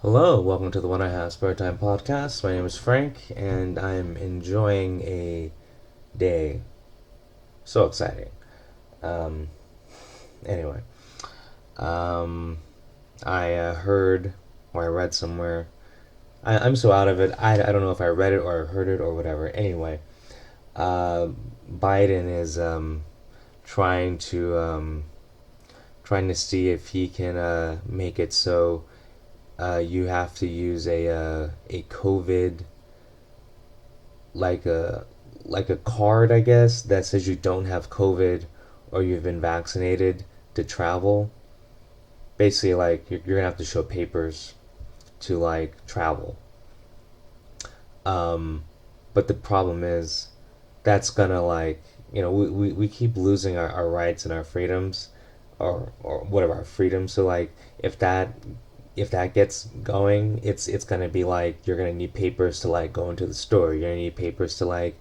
Hello, welcome to the One I Have Spare Time podcast. My name is Frank, and I'm enjoying a day. So exciting. Um, anyway, um, I heard or I read somewhere. I'm so out of it. I don't know if I read it or heard it or whatever. Anyway, uh, Biden is trying to trying to see if he can make it so you have to use a COVID like a like a card, I guess, that says you don't have COVID or you've been vaccinated to travel. Basically, like you're gonna have to show papers to like travel. Um, but the problem is that's gonna like we keep losing our rights and our freedoms or whatever our freedoms. So like if that gets going, it's gonna be like you're gonna need papers to like go into the store. You're gonna need papers to like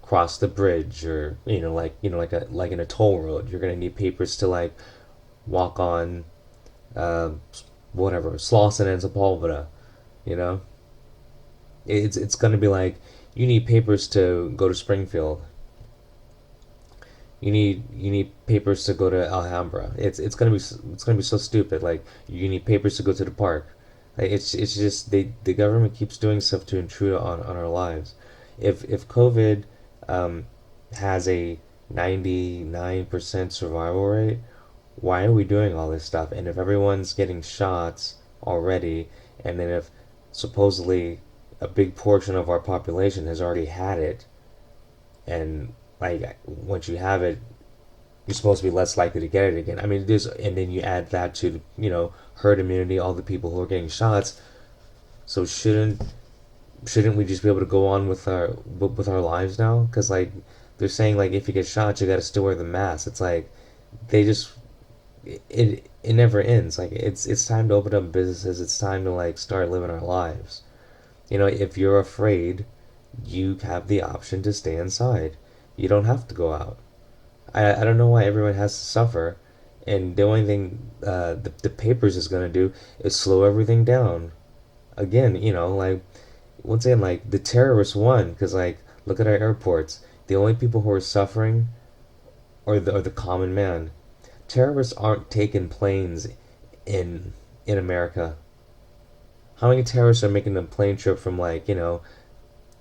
cross the bridge, or like in a toll road. You're gonna need papers to like walk on uh, whatever Slauson and Sepulveda. You know, it's gonna be like you need papers to go to Springfield. You need papers to go to Alhambra. It's gonna be so stupid. Like you need papers to go to the park. Like it's just the government keeps doing stuff to intrude on our lives. If COVID um, has a 99% survival rate, why are we doing all this stuff? And if everyone's getting shots already, and then if supposedly a big portion of our population has already had it, and like once you have it, you're supposed to be less likely to get it again. I mean, there's and then you add that to herd immunity, all the people who are getting shots. So shouldn't we just be able to go on with our lives now? Because like they're saying like if you get shot, you got to still wear the mask. It's like they just it never ends. Like it's time to open up businesses. It's time to like start living our lives. If you're afraid, you have the option to stay inside. You don't have to go out. I don't know why everyone has to suffer, and the only thing the papers is gonna do is slow everything down. Again, like once again, like the terrorists won because like look at our airports. The only people who are suffering are the common man. Terrorists aren't taking planes in America. How many terrorists are making a plane trip from like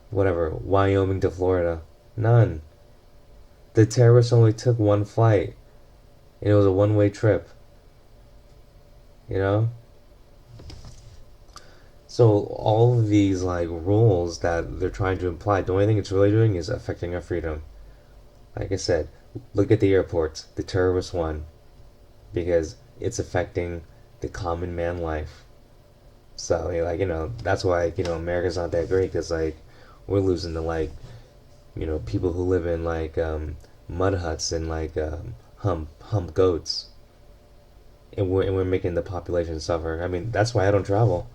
whatever Wyoming to Florida? None. The terrorists only took one flight, and it was a one-way trip. You know. So all of these like rules that they're trying to imply, the only thing it's really doing is affecting our freedom. Like I said, look at the airports. The terrorists won because it's affecting the common man life. So like that's why America's not that great because like we're losing to like people who live in like mud huts and like hump goats, and we're making the population suffer. I mean that's why I don't travel,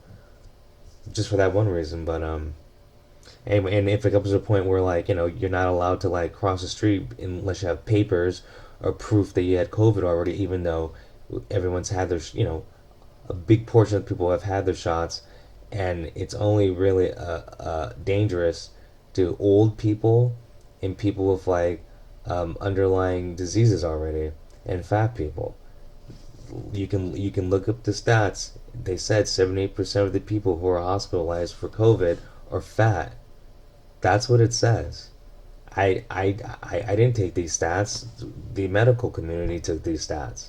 just for that one reason. But and if it comes to a point where like you're not allowed to like cross the street unless you have papers or proof that you had COVID already, even though everyone's had their a big portion of people have had their shots, and it's only really dangerous to old people and people with like underlying diseases already, and fat people. You can look up the stats. They said 78% of the people who are hospitalized for COVID are fat. That's what it says. I didn't take these stats. The medical community took these stats.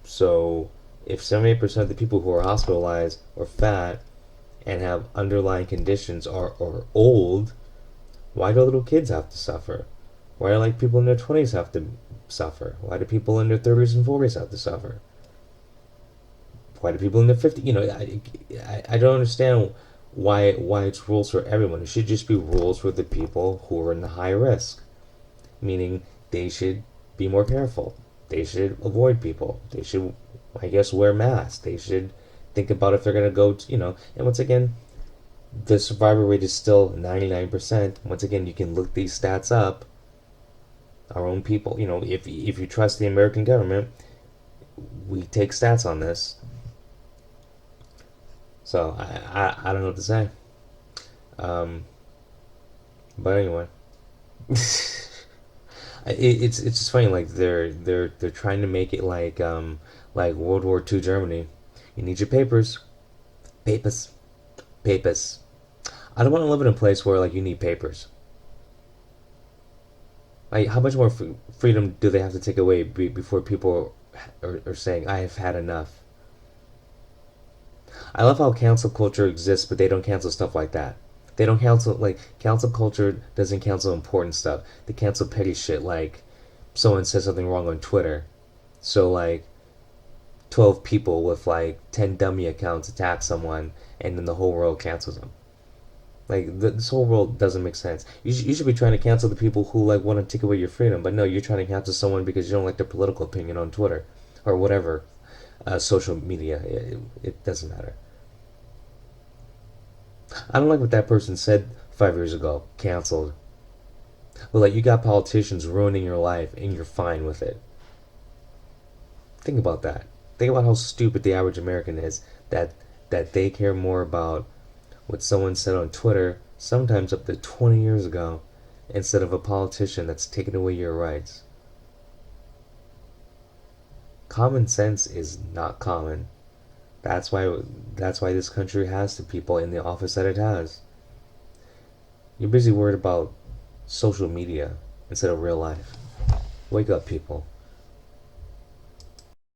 So if 78% of the people who are hospitalized are fat and have underlying conditions are old, why do little kids have to suffer? Why do like people in their 20s have to suffer? Why do people in their 30s and 40s have to suffer? Why do people in their 50s? I don't understand why it's rules for everyone. It should just be rules for the people who are in the high risk, meaning they should be more careful. They should avoid people. They should, I guess, wear masks. They should think about if they're gonna go. And once again, the survival rate is still 99%. Once again, you can look these stats up. Our own people, if you trust the American government, we take stats on this. So I don't know what to say. Um, but anyway, it's just funny. Like they're trying to make it like World War II Germany. You need your papers, papers, papers. I don't want to live in a place where like you need papers. Like how much more freedom do they have to take away before people are saying I have had enough? I love how cancel culture exists, but they don't cancel stuff like that. They don't cancel like cancel culture doesn't cancel important stuff. They cancel petty shit like someone says something wrong on Twitter. So like 12 people with like 10 dummy accounts attack someone and then the whole world cancels them. Like this whole world doesn't make sense. You should be trying to cancel the people who like want to take away your freedom, but no, you're trying to cancel someone because you don't like their political opinion on Twitter or whatever social media. It doesn't matter. I don't like what that person said 5 years ago. Canceled. But like you got politicians ruining your life and you're fine with it. Think about that. Think about how stupid the average American is that they care more about what someone said on Twitter, sometimes up to 20 years ago, instead of a politician that's taking away your rights. Common sense is not common. That's why this country has the people in the office that it has. You're busy worried about social media instead of real life. Wake up, people.